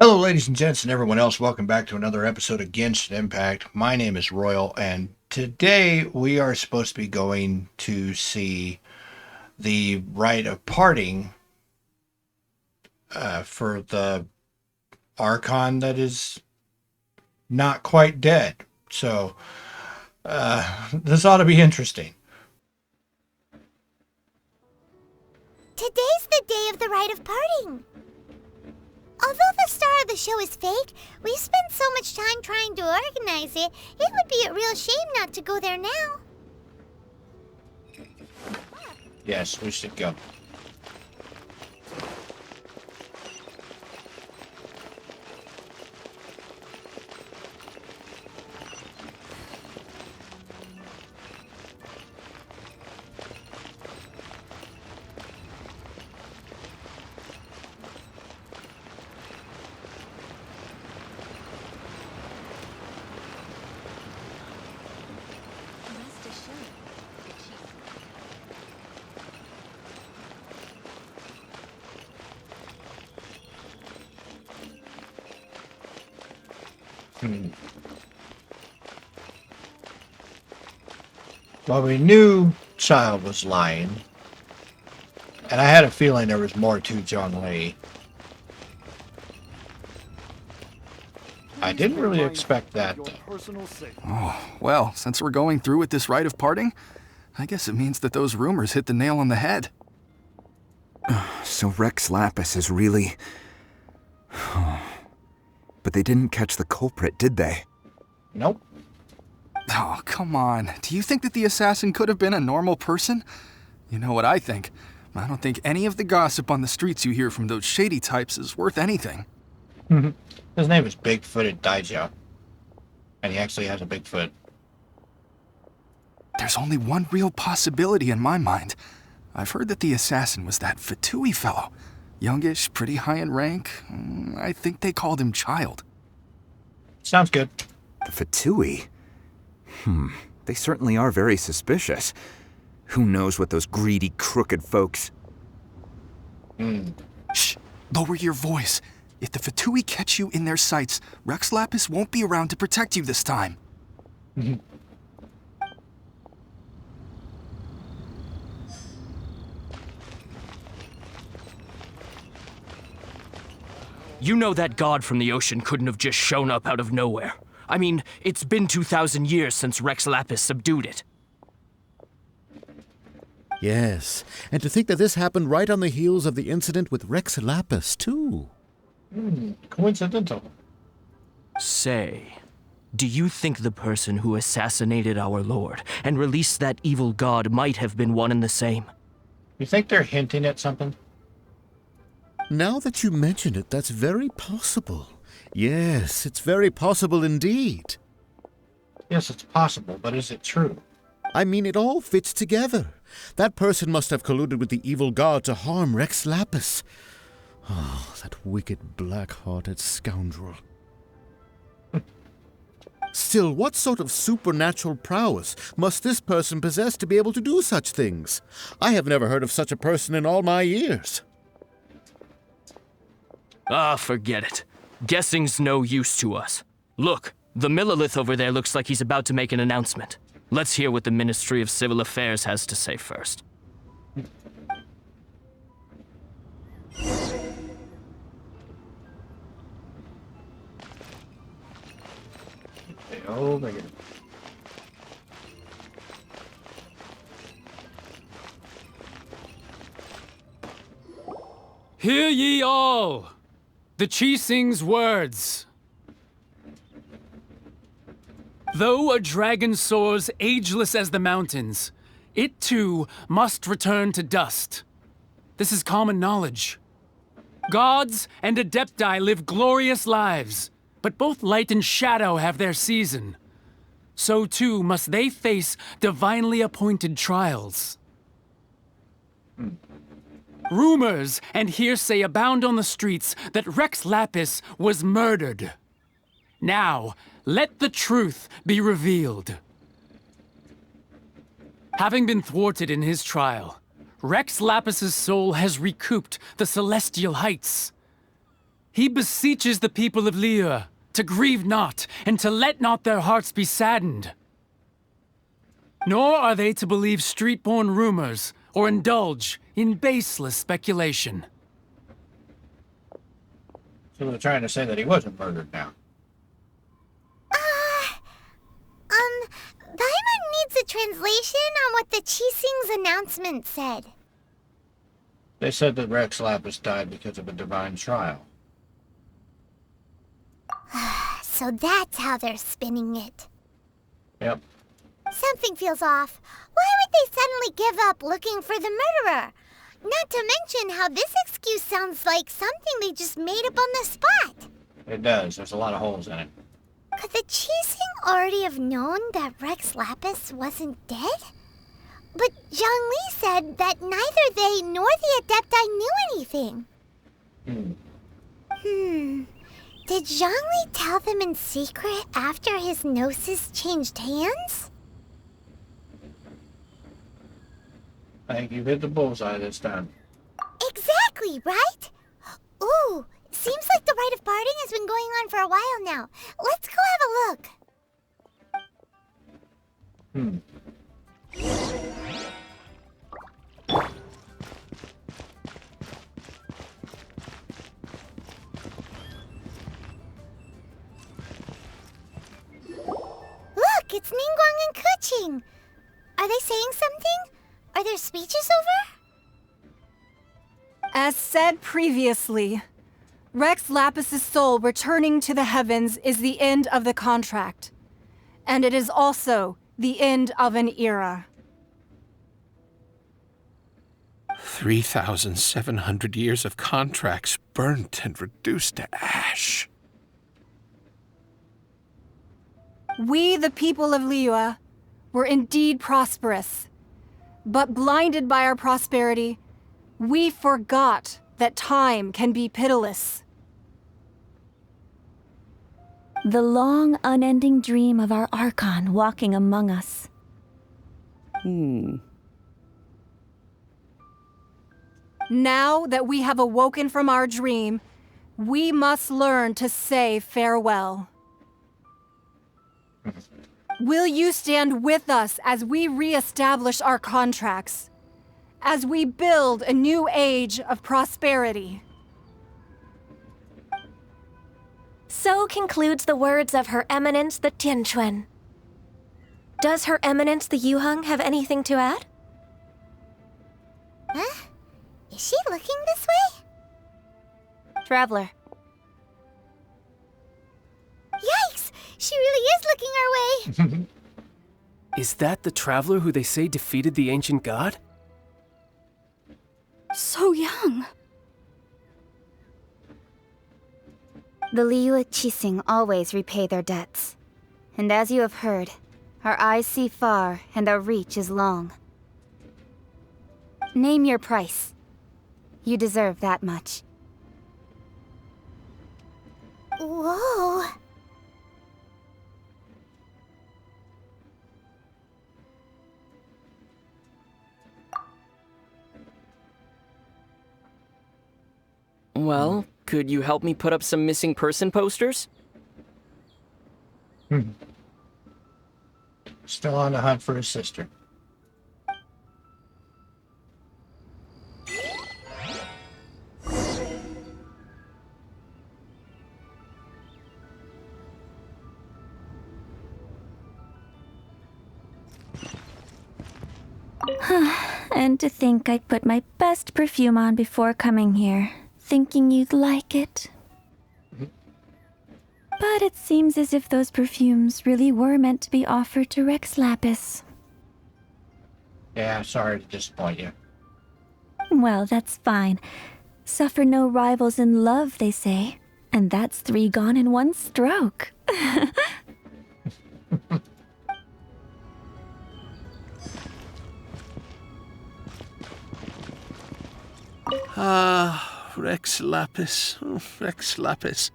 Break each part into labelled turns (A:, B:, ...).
A: Hello, ladies and gents, and everyone else. Welcome back to another episode of Genshin Impact. My name is Royal, and today we are supposed to be going to see the rite of parting for the Archon that is not quite dead. So, this ought to be interesting.
B: Today's the day of the rite of parting. Although the star of the show is fake, we spent so much time trying to organize it, it would be a real shame not to go there now.
A: Yes, we should go. Well, we knew Child was lying, and I had a feeling there was more to John Lee. I didn't really expect that.
C: Oh, well, since we're going through with this rite of parting, I guess it means that those rumors hit the nail on the head.
D: So Rex Lapis is really... But they didn't catch the culprit, did they?
A: Nope.
C: Oh, come on. Do you think that the assassin could have been a normal person? You know what I think. I don't think any of the gossip on the streets you hear from those shady types is worth anything.
A: His name is Bigfooted Daijo. And he actually has a Bigfoot.
C: There's only one real possibility in my mind. I've heard that the assassin was that Fatui fellow. Youngish, pretty high in rank. I think they called him Child.
A: Sounds good.
D: The Fatui? They certainly are very suspicious. Who knows what those greedy, crooked folks...
C: Shh! Lower your voice. If the Fatui catch you in their sights, Rex Lapis won't be around to protect you this time.
E: You know that god from the ocean couldn't have just shown up out of nowhere. I mean, it's been 2,000 years since Rex Lapis subdued it.
F: Yes, and to think that this happened right on the heels of the incident with Rex Lapis, too.
A: Coincidental.
E: Say, do you think the person who assassinated our lord and released that evil god might have been one and the same?
A: You think they're hinting at something?
F: Now that you mention it, that's very possible. Yes, it's very possible indeed.
A: Yes, it's possible, but is it true?
F: I mean, it all fits together. That person must have colluded with the evil god to harm Rex Lapis. Oh, that wicked, black-hearted scoundrel. Still, what sort of supernatural prowess must this person possess to be able to do such things? I have never heard of such a person in all my years.
E: Ah, forget it. Guessing's no use to us. Look, the Millilith over there looks like he's about to make an announcement. Let's hear what the Ministry of Civil Affairs has to say first.
A: Oh my god.
G: Hear ye all! The Chi sings words. Though a dragon soars ageless as the mountains, it too must return to dust. This is common knowledge. Gods and Adepti live glorious lives, but both light and shadow have their season. So too must they face divinely appointed trials. Rumors and hearsay abound on the streets that Rex Lapis was murdered. Now, let the truth be revealed. Having been thwarted in his trial, Rex Lapis's soul has recouped the celestial heights. He beseeches the people of Liyue to grieve not, and to let not their hearts be saddened. Nor are they to believe street-born rumors or indulge in baseless speculation.
A: So they're trying to say that he wasn't murdered now.
B: Paimon needs a translation on what the Qixing's announcement said.
A: They said that Rex Lapis died because of a divine trial.
B: So that's how they're spinning it.
A: Yep.
B: Something feels off. Why would they suddenly give up looking for the murderer? Not to mention how this excuse sounds like something they just made up on the spot.
A: It does. There's a lot of holes in it.
B: Could the Qixing already have known that Rex Lapis wasn't dead? But Zhongli said that neither they nor the Adepti knew anything. Did Zhongli tell them in secret after his gnosis changed hands?
A: I think you've hit the bullseye this time.
B: Exactly, right? Ooh, seems like the rite of parting has been going on for a while now. Let's go have a look. Look, it's Ningguang and Keqing. Are they saying something? Are their speeches over?
H: As said previously, Rex Lapis's soul returning to the heavens is the end of the contract. And it is also the end of an era.
I: 3,700 years of contracts burnt and reduced to ash.
H: We, the people of Liyue, were indeed prosperous. But blinded by our prosperity, we forgot that time can be pitiless.
J: The long, unending dream of our Archon walking among us.
H: Now that we have awoken from our dream, we must learn to say farewell. Will you stand with us as we re-establish our contracts? As we build a new age of prosperity?
J: So concludes the words of Her Eminence the Tianquan. Does Her Eminence the Yuheng have anything to add?
B: Huh? Is she looking this way?
J: Traveler.
B: Yikes! She really is looking our way!
K: Is that the traveler who they say defeated the ancient god?
J: So young.
L: The Liyue Qixing always repay their debts. And as you have heard, our eyes see far and our reach is long. Name your price. You deserve that much.
B: Whoa!
E: Well, could you help me put up some missing person posters?
A: Still on the hunt for his sister.
J: And to think I put my best perfume on before coming here, thinking you'd like it. But it seems as if those perfumes really were meant to be offered to Rex Lapis.
A: Yeah, sorry to disappoint you.
J: Well, that's fine. Suffer no rivals in love, they say. And that's 3 gone in 1 stroke.
I: Rex Lapis. Oh, Rex Lapis.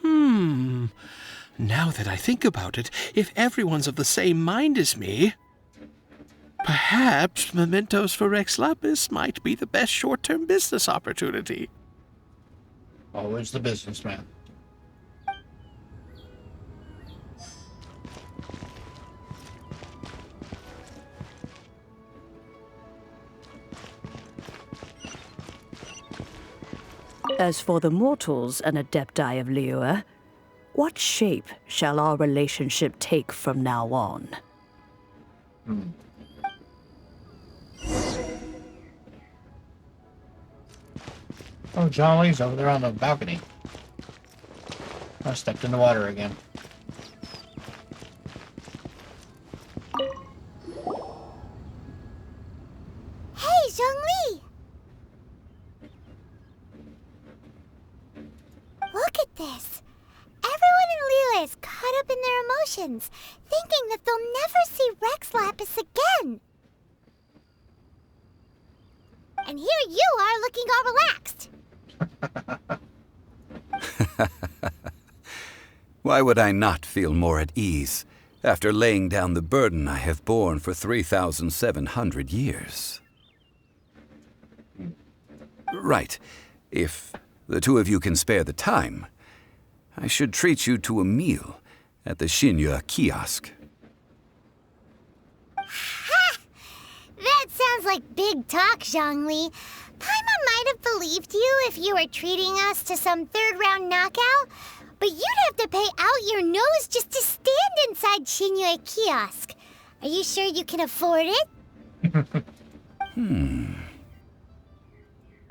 I: Now that I think about it, if everyone's of the same mind as me, perhaps mementos for Rex Lapis might be the best short-term business opportunity.
A: Always the businessman.
M: As for the mortals and adepti of Liyue, what shape shall our relationship take from now on?
A: Oh, John Lee's over there on the balcony. I stepped in the water again.
B: Hey, Zhongli! Look at this. Everyone in Liyue is caught up in their emotions, thinking that they'll never see Rex Lapis again. And here you are looking all relaxed.
D: Why would I not feel more at ease after laying down the burden I have borne for 3,700 years? Right. If the two of you can spare the time, I should treat you to a meal at the Liyue kiosk.
B: Ha! That sounds like big talk, Zhongli. Paimon might have believed you if you were treating us to some third-round knockout, but you'd have to pay out your nose just to stand inside Liyue kiosk. Are you sure you can afford it?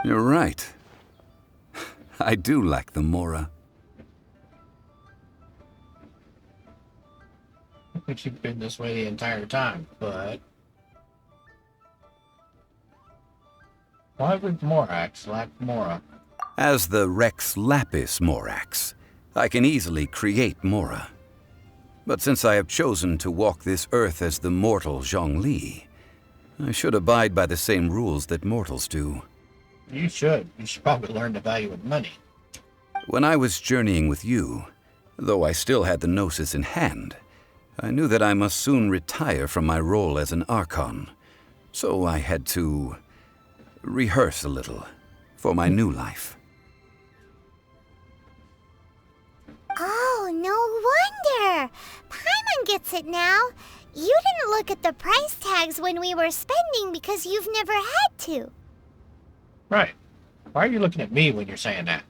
D: You're right. I do like the Mora.
A: I think you've been this way the entire time, but... why would Morax lack Mora?
D: As the Rex Lapis Morax, I can easily create Mora. But since I have chosen to walk this earth as the mortal Zhongli, I should abide by the same rules that mortals do.
A: You should. You should probably learn the value of money.
D: When I was journeying with you, though I still had the Gnosis in hand, I knew that I must soon retire from my role as an Archon. So I had to rehearse a little for my new life.
B: Oh, no wonder. Paimon gets it now. You didn't look at the price tags when we were spending because you've never had to.
A: Right. Why are you looking at me when you're saying that?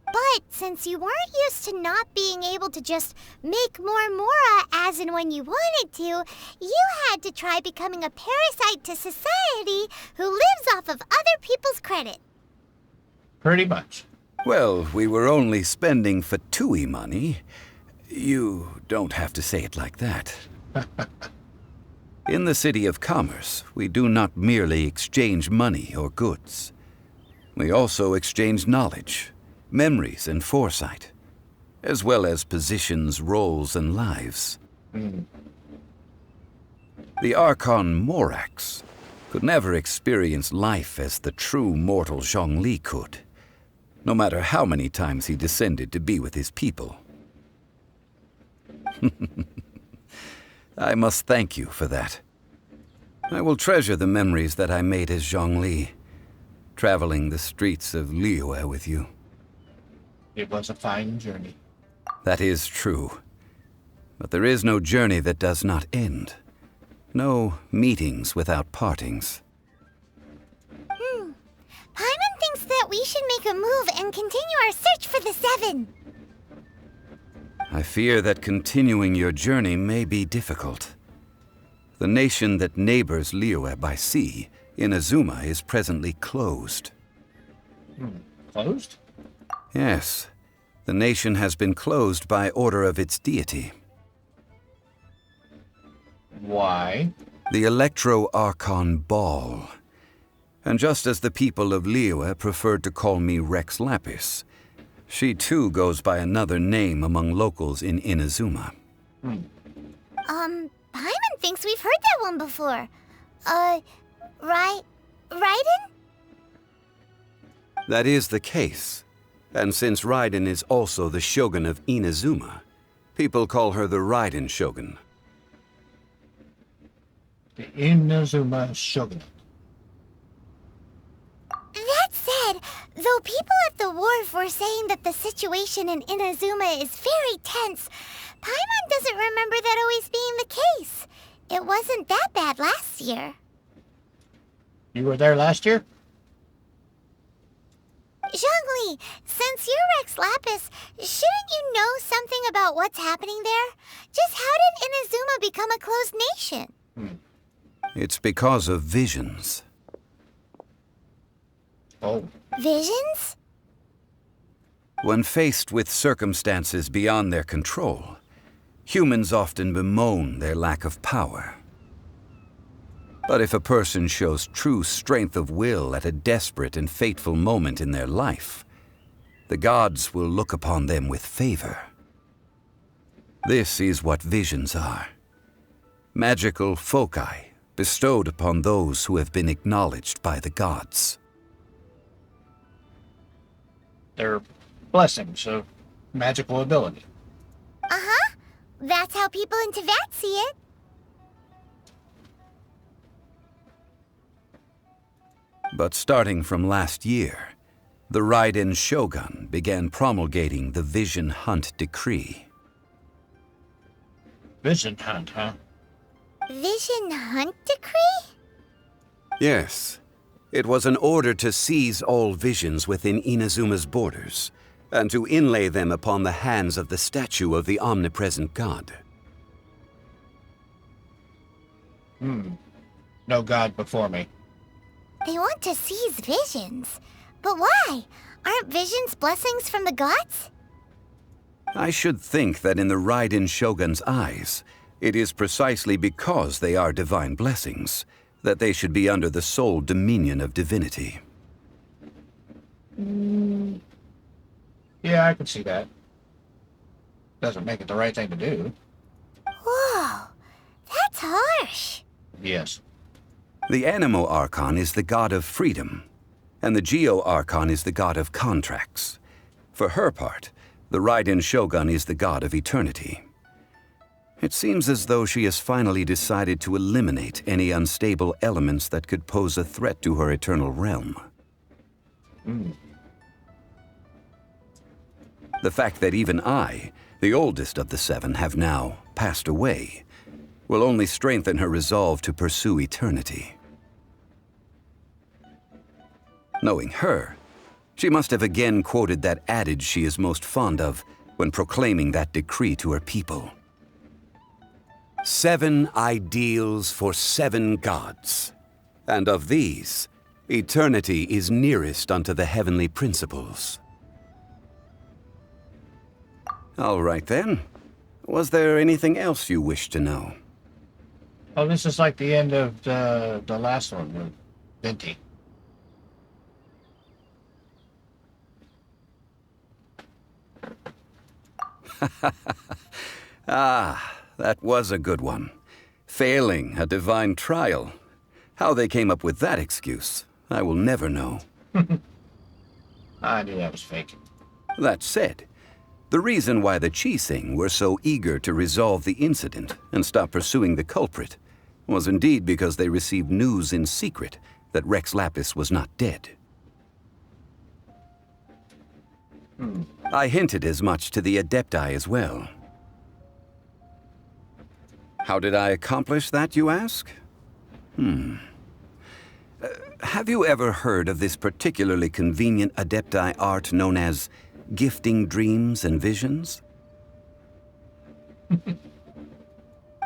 B: But since you weren't used to not being able to just make more Mora as and when you wanted to, you had to try becoming a parasite to society who lives off of other people's credit.
A: Pretty much.
D: Well, we were only spending Fatui money. You don't have to say it like that. In the City of Commerce, we do not merely exchange money or goods. We also exchange knowledge, memories, and foresight, as well as positions, roles, and lives. The Archon Morax could never experience life as the true mortal Zhongli could, no matter how many times he descended to be with his people. I must thank you for that. I will treasure the memories that I made as Zhongli, traveling the streets of Liyue with you.
A: It was a fine journey.
D: That is true. But there is no journey that does not end. No meetings without partings.
B: Paimon thinks that we should make a move and continue our search for the Seven.
D: I fear that continuing your journey may be difficult. The nation that neighbors Liyue by sea, Inazuma, is presently closed.
A: Closed?
D: Yes. The nation has been closed by order of its deity.
A: Why?
D: The Electro-Archon Ball. And just as the people of Liyue preferred to call me Rex Lapis, she too goes by another name among locals in Inazuma.
B: Paimon thinks we've heard that one before. Raiden?
D: That is the case. And since Raiden is also the Shogun of Inazuma, people call her the Raiden Shogun.
A: The Inazuma Shogunate.
B: That said, though people at the wharf were were saying that the situation in Inazuma is very tense. Paimon doesn't remember that always being the case. It wasn't that bad last year.
A: You were there last year?
B: Zhongli, since you're Rex Lapis, shouldn't you know something about what's happening there? Just how did Inazuma become a closed nation?
D: It's because of visions.
A: Oh.
B: Visions?
D: When faced with circumstances beyond their control, humans often bemoan their lack of power. But if a person shows true strength of will at a desperate and fateful moment in their life, the gods will look upon them with favor. This is what visions are. Magical foci bestowed upon those who have been acknowledged by the gods.
A: They're blessings of magical ability.
B: Uh-huh. That's how people in Teyvat see it.
D: But starting from last year, the Raiden Shogun began promulgating the Vision Hunt Decree.
A: Vision Hunt, huh?
B: Vision Hunt Decree?
D: Yes. It was an order to seize all visions within Inazuma's borders, and to inlay them upon the hands of the statue of the omnipresent god.
A: No god before me.
B: They want to seize visions. But why? Aren't visions blessings from the gods?
D: I should think that in the Raiden Shogun's eyes, it is precisely because they are divine blessings that they should be under the sole dominion of divinity.
A: Yeah, I can see that. Doesn't make it the right thing to do.
B: Whoa, that's harsh.
A: Yes.
D: The Anemo Archon is the god of freedom, and the Geo Archon is the god of contracts. For her part, the Raiden Shogun is the god of eternity. It seems as though she has finally decided to eliminate any unstable elements that could pose a threat to her eternal realm. The fact that even I, the oldest of the seven, have now passed away, will only strengthen her resolve to pursue eternity. Knowing her, she must have again quoted that adage she is most fond of when proclaiming that decree to her people. 7 ideals for 7 gods, and of these, eternity is nearest unto the heavenly principles. All right then. Was there anything else you wish to know?
A: Oh, this is like the end of the last one with Venti.
D: Ah, that was a good one. Failing a divine trial. How they came up with that excuse, I will never know.
A: I knew that was fake.
D: That said, the reason why the Qixing were so eager to resolve the incident and stop pursuing the culprit was indeed because they received news in secret that Rex Lapis was not dead. I hinted as much to the Adepti as well. How did I accomplish that, you ask? Have you ever heard of this particularly convenient Adepti art known as gifting dreams and visions?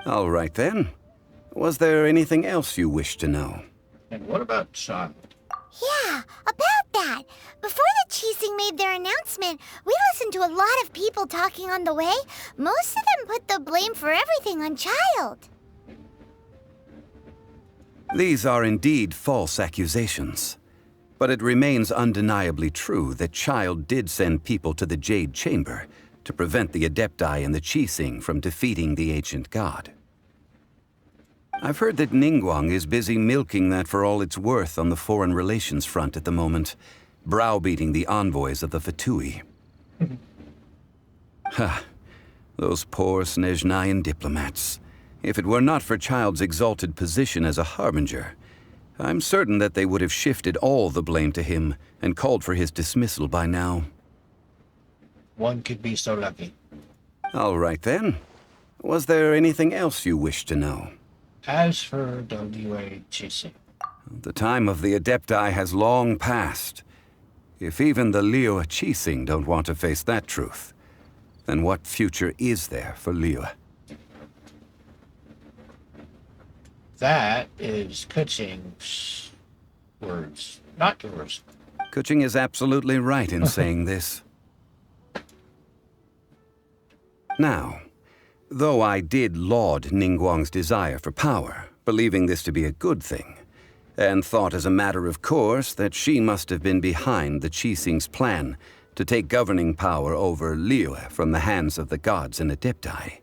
D: All right then. Was there anything else you wish to know?
A: And what about Sean?
B: Yeah, about that. Before the Qixing made their announcement, we listened to a lot of people talking on the way. Most of them put the blame for everything on Child.
D: These are indeed false accusations. But it remains undeniably true that Child did send people to the Jade Chamber to prevent the Adepti and the Qixing from defeating the ancient god. I've heard that Ningguang is busy milking that for all it's worth on the foreign relations front at the moment, browbeating the envoys of the Fatui. Ha! Those poor Snezhnayan diplomats. If it were not for Child's exalted position as a harbinger, I'm certain that they would have shifted all the blame to him and called for his dismissal by now.
A: One could be so lucky.
D: All right then. Was there anything else you wish to know?
A: As for the Liyue Chisi,
D: The time of the Adepti has long passed. If even the Liyue Chising don't want to face that truth, then what future is there for Liyue?
A: that is Kuching's words, not yours.
D: Kuching is absolutely right in saying this. Now, though I did laud Ningguang's desire for power, believing this to be a good thing, and thought as a matter of course that she must have been behind the Chising's plan to take governing power over Liyue from the hands of the gods and Adepti.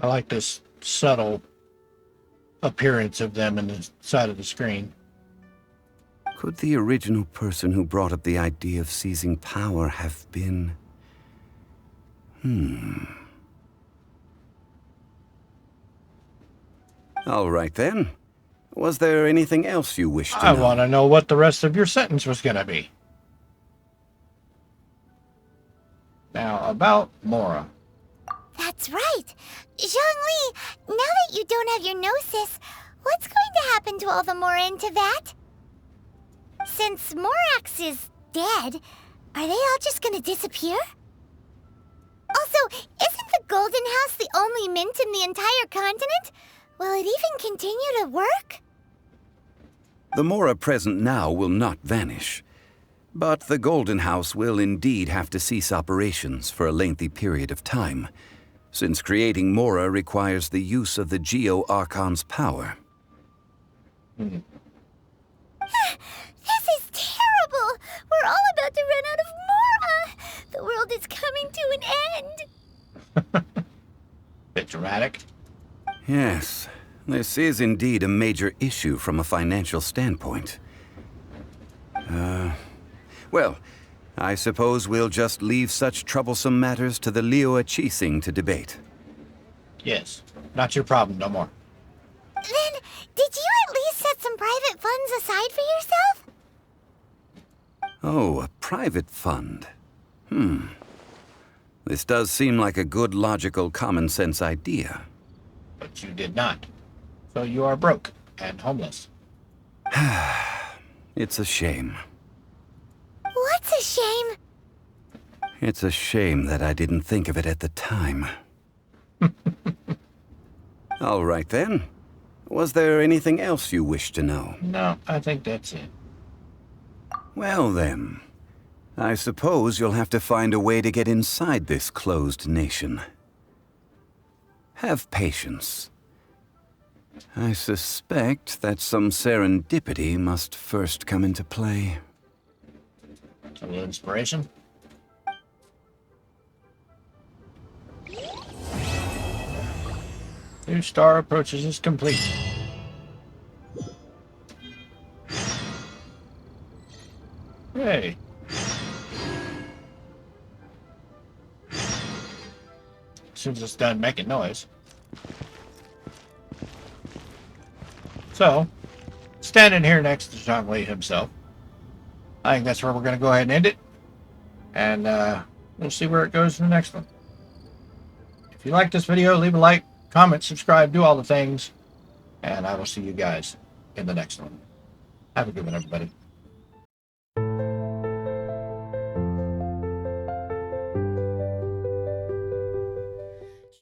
A: I like this subtle appearance of them in the side of the screen.
D: Could the original person who brought up the idea of seizing power have been... All right then. Was there anything else you wished to
A: I
D: know?
A: want to know what the rest of your sentence was going to be. Now, about Mora.
B: That's right. Zhongli, now that you don't have your gnosis, what's going to happen to all the Mora in Teyvat? Since Morax is dead, are they all just going to disappear? Also, isn't the Golden House the only mint in the entire continent? Will it even continue to work?
D: The Mora present now will not vanish. But the Golden House will indeed have to cease operations for a lengthy period of time, since creating Mora requires the use of the Geo Archon's power.
B: This is terrible! We're all about to run out of Mora! The world is coming to an end!
A: Bit dramatic.
D: Yes, this is indeed a major issue from a financial standpoint. Well, I suppose we'll just leave such troublesome matters to the Liyue Chising to debate.
A: Yes, not your problem no more.
B: Then, did you at least set some private funds aside for yourself?
D: Oh, a private fund. This does seem like a good, logical, common-sense idea.
A: But you did not. So you are broke and homeless.
D: It's a shame.
B: What's a shame?
D: It's a shame that I didn't think of it at the time. All right then. Was there anything else you wish to know?
A: No, I think that's it.
D: Well then, I suppose you'll have to find a way to get inside this closed nation. Have patience. I suspect that some serendipity must first come into play.
A: A little inspiration. New star approaches is complete. Hey. As soon as it's done making noise. So, standing here next to Zhongli himself, I think that's where we're going to go ahead and end it. And we'll see where it goes in the next one. If you like this video, leave a like, comment, subscribe, do all the things. And I will see you guys in the next one. Have a good one, everybody.